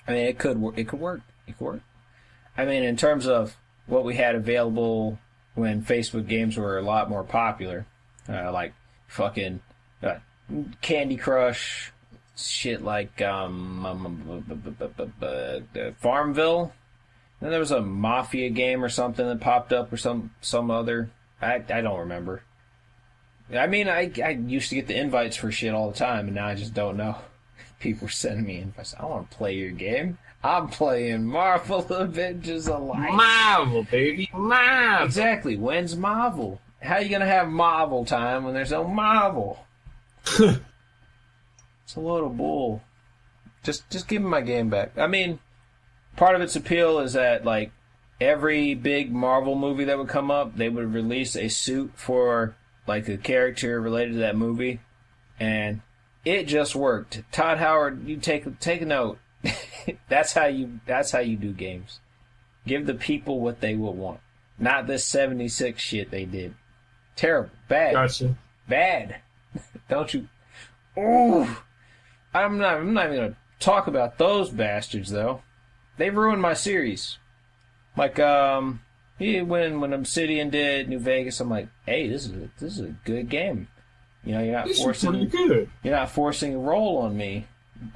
I mean, it could work. It could work. I mean, in terms of what we had available when Facebook games were a lot more popular, like fucking Candy Crush, shit like Farmville. Then there was a Mafia game or something that popped up, or some other. I don't remember. I mean, I used to get the invites for shit all the time, and now I just don't know. People are sending me invites. I want to play your game. I'm playing Marvel Avengers Alliance. Marvel, baby. Marvel. Exactly. When's Marvel? How are you going to have Marvel time when there's no Marvel? It's a load of bull. Just give me my game back. I mean, part of its appeal is that, like, every big Marvel movie that would come up, they would release a suit for, like, a character related to that movie. And it just worked. Todd Howard, you take a note. That's how you do games. Give the people what they will want. Not this 76 shit they did. Terrible. Bad. Gotcha. Bad. Don't you? Ooh. I'm not even gonna talk about those bastards though. They've ruined my series. Like When Obsidian did New Vegas, I'm like, hey, this is a good game. You know, you're not forcing a role on me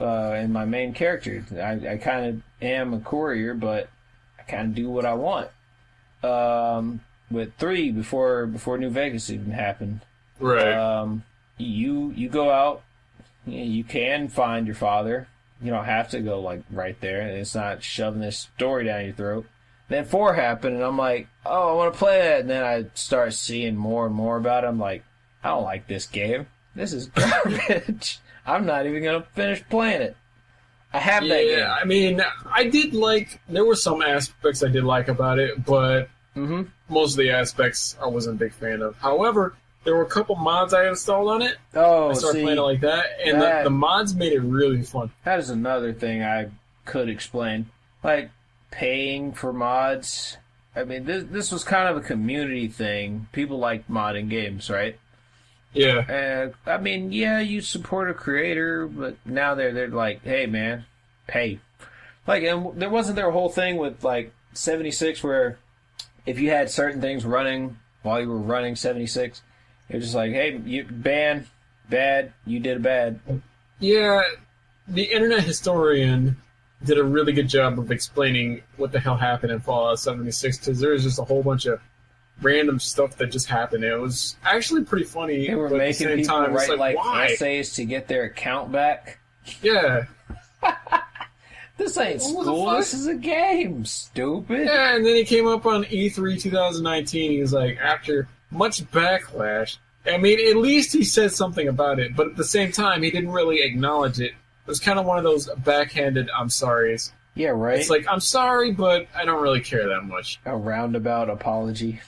in my main character. I kind of am a courier, but I kind of do what I want. With 3 before New Vegas even happened, right? You go out. You can find your father. You don't have to go like right there. It's not shoving this story down your throat. Then 4 happened, and I'm like, oh, I want to play that. And then I start seeing more and more about it. I'm like, I don't like this game. This is garbage. I'm not even going to finish playing it. I have that game. Yeah, I mean, I did like... There were some aspects I did like about it, but most of the aspects I wasn't a big fan of. However, there were a couple mods I installed on it. Oh, I started playing it like that, and the mods made it really fun. That is another thing I could explain. Like, paying for mods. I mean, this was kind of a community thing. People like modding games, right? Yeah. I mean, yeah, you support a creator, but now they're like, hey, man, pay. Like, and there wasn't a whole thing with, like, 76 where if you had certain things running while you were running 76, it was just like, hey, you bad, you did a bad. Yeah, the Internet Historian did a really good job of explaining what the hell happened in Fallout 76, because there was just a whole bunch of random stuff that just happened. It was actually pretty funny. They were but making at the same people time, write like why? essays to get their account back. Yeah. This ain't school. This is a game, stupid. Yeah, and then he came up on E3 2019. He was like, after much backlash, I mean, at least he said something about it, but at the same time, he didn't really acknowledge it. It was kind of one of those backhanded I'm sorries. Yeah, right. It's like, I'm sorry, but I don't really care that much. A roundabout apology.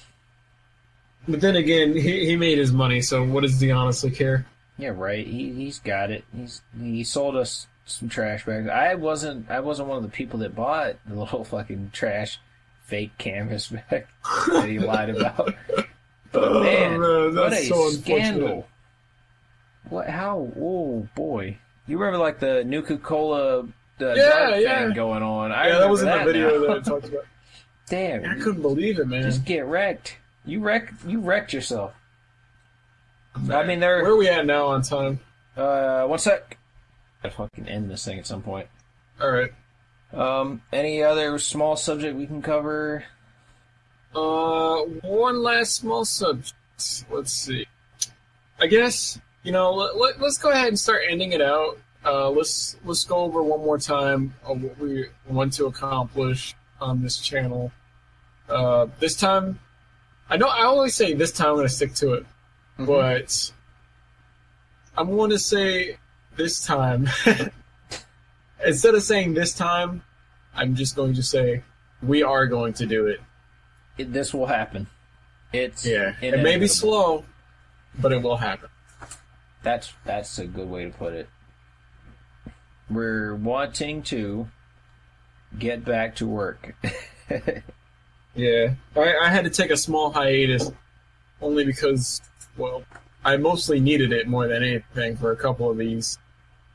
But then again, he made his money, so what does he honestly care? Yeah, right. He's got it. He sold us some trash bags. I wasn't one of the people that bought the little fucking trash fake canvas bag that he lied about. But man, what a so scandal! What? How? Oh boy! You remember like the Nuka-Cola dark thing going on? Yeah, that was in the video that I talked about. Damn! I couldn't believe it, man. Just get wrecked. You wrecked yourself. I mean, where are we at now on time? 1 sec. Gotta fucking end this thing at some point. All right. Any other small subject we can cover? One last small subject. Let's see. I guess, let's go ahead and start ending it out. Let's go over one more time what we want to accomplish on this channel. This time, I always say this time I'm going to stick to it, but I'm going to say this time, instead of saying this time, I'm just going to say we are going to do it. This will happen. It may be slow, but it will happen. That's a good way to put it. We're wanting to get back to work. Yeah. I had to take a small hiatus only because, well, I mostly needed it more than anything for a couple of these.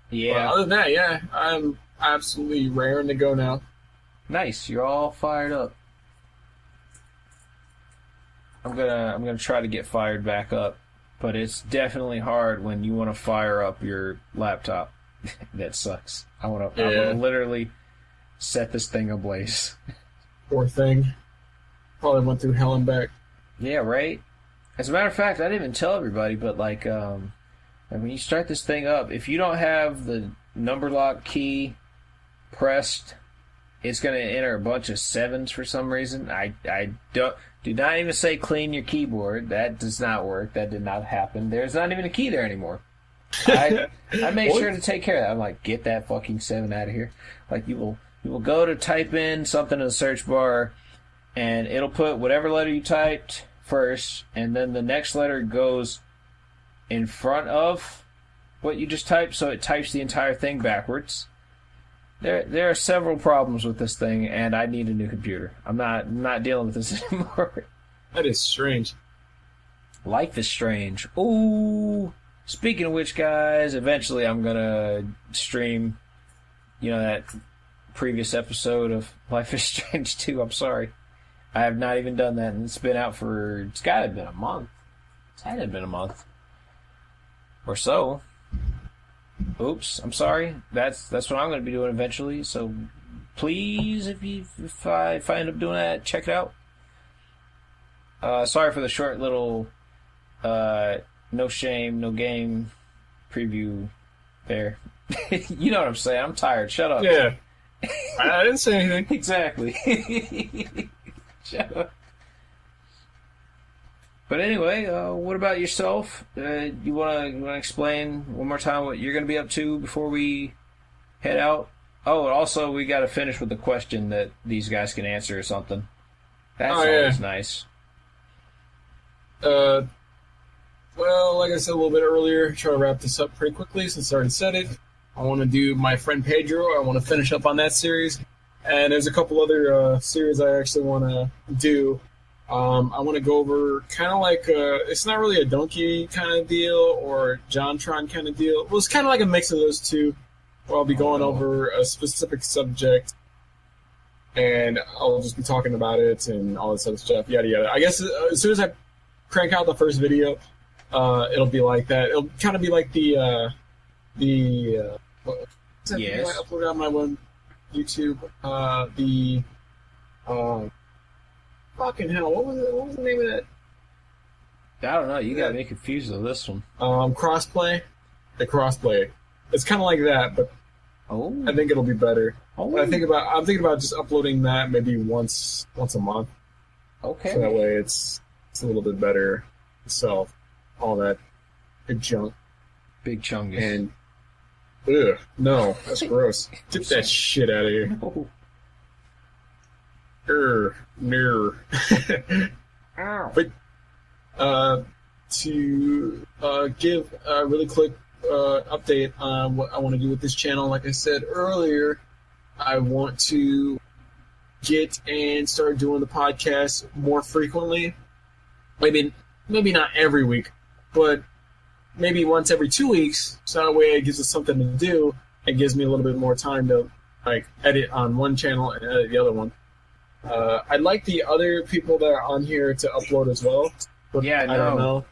Yeah. But other than that, yeah, I'm absolutely raring to go now. Nice. You're all fired up. I'm gonna try to get fired back up, but it's definitely hard when you want to fire up your laptop. That sucks. I want to literally set this thing ablaze. Poor thing. Probably went through hell and back. Yeah, right? As a matter of fact, I didn't even tell everybody, but like, when you start this thing up, if you don't have the number lock key pressed, it's going to enter a bunch of 7s for some reason. I do not even say clean your keyboard. That does not work. That did not happen. There's not even a key there anymore. I made sure to take care of that. I'm like, get that fucking 7 out of here. Like, you will go to type in something in the search bar, and it'll put whatever letter you typed first, and then the next letter goes in front of what you just typed, so it types the entire thing backwards. There are several problems with this thing, and I need a new computer. I'm not dealing with this anymore. That is strange. Life is strange. Ooh. Speaking of which, guys, eventually I'm gonna stream, that previous episode of Life is Strange 2. I'm sorry. I have not even done that, and it's been out for, it's got to have been a month. It's had to have been a month or so. Oops, I'm sorry. That's what I'm going to be doing eventually. So please, if I end up doing that, check it out. Sorry for the short little no shame, no game preview there. You know what I'm saying? I'm tired. Shut up. Yeah. I didn't say anything. Exactly. Shut up. But anyway, what about yourself? You wanna explain one more time what you're gonna be up to before we head out? Oh, and also we got to finish with the question that these guys can answer or something. That's always nice. Well, like I said a little bit earlier, try to wrap this up pretty quickly since I already said it. I want to do my friend Pedro. I want to finish up on that series. And there's a couple other series I actually want to do. I want to go over kind of like, it's not really a Donkey kind of deal or JonTron kind of deal. Well, it's kind of like a mix of those two, where I'll be going over a specific subject, and I'll just be talking about it and all this other stuff, yada yada. I guess as soon as I crank out the first video, it'll be like that. It'll kind of be like the yes. I uploaded on my one YouTube. Fucking hell, what was the name of that? I don't know. You got me confused with this one. Crossplay. The crossplay. It's kind of like that, but I think it'll be better. Oh. I'm thinking about just uploading that maybe once a month. Okay. So that way it's a little bit better itself. All that big junk. Big chungus. And no, that's gross. Get that shit out of here. No. No. Ow. But to give a really quick update on what I want to do with this channel, like I said earlier, I want to get and start doing the podcast more frequently. Maybe not every week, but maybe once every 2 weeks. So that way it gives us something to do. It gives me a little bit more time to like edit on one channel and edit the other one. I'd like the other people that are on here to upload as well. But Yeah, no. I don't know.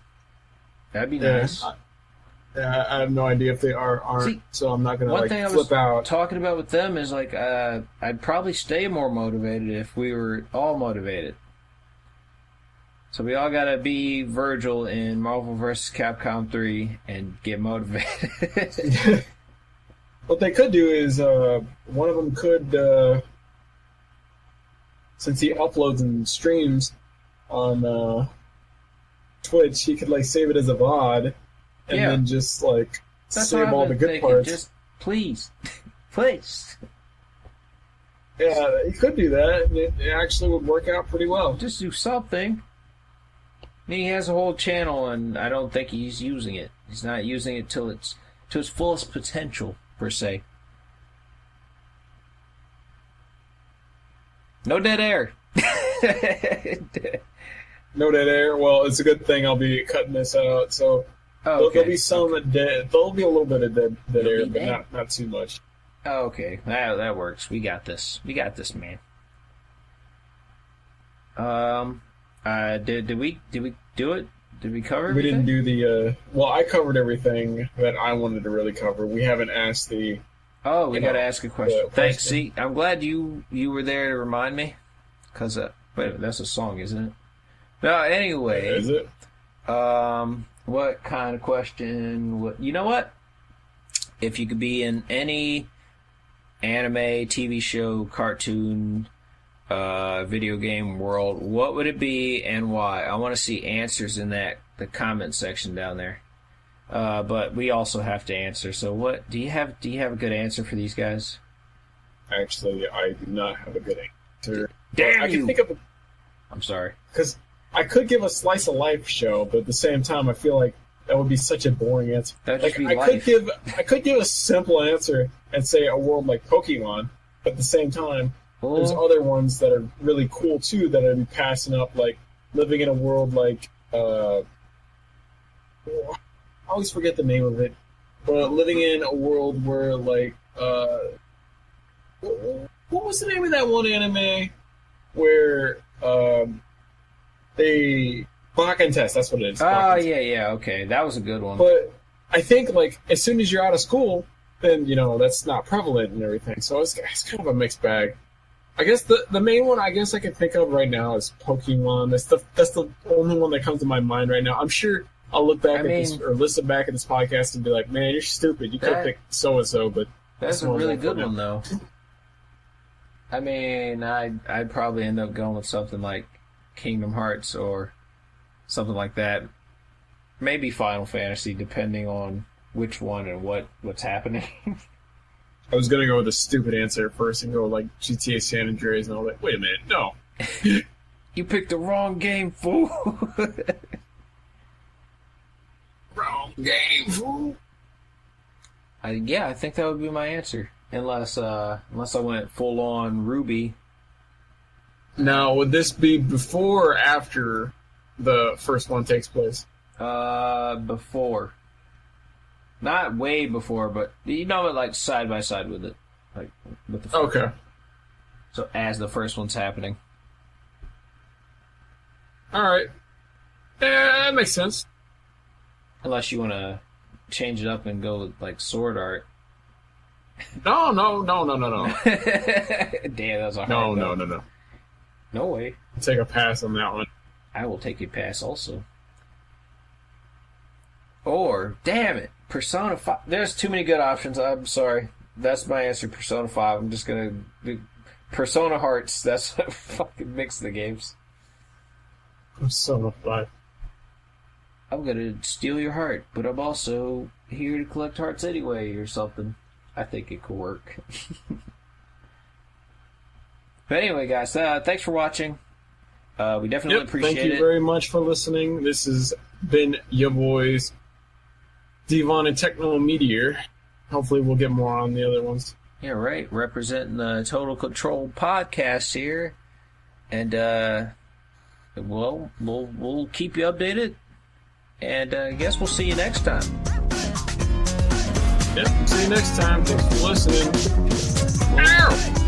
That'd be nice. I have no idea if they aren't. See, so I'm not gonna one like thing I flip was out. talking about with them is like I'd probably stay more motivated if we were all motivated. So we all gotta be Virgil in Marvel vs. Capcom 3 and get motivated. What they could do is one of them could, since he uploads and streams on Twitch, he could like save it as a VOD and then just like save all the good parts. Just please, please. Yeah, he could do that, and it actually would work out pretty well. Just do something. I mean, he has a whole channel, and I don't think he's using it. He's not using it to its fullest potential, per se. No dead air. No dead air. Well, it's a good thing I'll be cutting this out. So there'll be some dead. There'll be a little bit of dead air, but not too much. Okay, that works. We got this. We got this, man. Did we do it? Did we cover everything? We didn't do the. Well, I covered everything that I wanted to really cover. We haven't asked the. Oh, we got to ask a question. Thanks. See, I'm glad you were there to remind me. Cause wait, that's a song, isn't it? No, anyway. Is it? What kind of question? You know what? If you could be in any anime, TV show, cartoon, video game world, what would it be and why? I want to see answers in the comment section down there. But we also have to answer. So what do you have a good answer for these guys? Actually, I do not have a good answer. Damn I you! can think of I'm sorry. because I could give a slice of life show, but at the same time, I feel like that would be such a boring answer. That'd just be I life. could give a simple answer and say a world like Pokemon, but at the same time, there's other ones that are really cool too that I'd be passing up, like living in a world like I always forget the name of it, but living in a world where like what was the name of that one anime where they block and test. That's what it is. Oh, yeah, okay. That was a good one. But I think, like, as soon as you're out of school, then, you know, that's not prevalent and everything. So it's kind of a mixed bag. I guess the main one I guess I can think of right now is Pokemon. That's the only one that comes to my mind right now. I'm sure I'll look back at this or listen back at this podcast and be like, man, you're stupid. You could have picked so-and-so, but... That's a really good one, though. I mean, I'd probably end up going with something like Kingdom Hearts or something like that. Maybe Final Fantasy, depending on which one and what's happening. I was going to go with a stupid answer first and go like GTA San Andreas, and I was like, wait a minute, no. You picked the wrong game, fool. Wrong game, fool. I think that would be my answer. Unless I went full on Ruby. Now, would this be before or after the first one takes place? Before. Not way before, but you know, like side by side with it, like with the first one. So as the first one's happening. All right. Yeah, that makes sense. Unless you want to change it up and go with like Sword Art. No. Damn, that was a hard No. No way. I'll take a pass on that one. I will take a pass also. Or, damn it, Persona 5. There's too many good options. I'm sorry. That's my answer, Persona 5. I'm just going to... Persona Hearts, that's what fucking mixes the games. Persona 5. I'm going to steal your heart, but I'm also here to collect hearts anyway, or something. I think it could work. But anyway, guys, thanks for watching. We definitely appreciate it. Thank you very much for listening. This has been your boys, Dvon and Technometeor. Hopefully we'll get more on the other ones. Yeah, right. Representing the Total Control podcast here. And, we'll keep you updated. And I guess we'll see you next time. Yep, see you next time. Thanks for listening. Ow!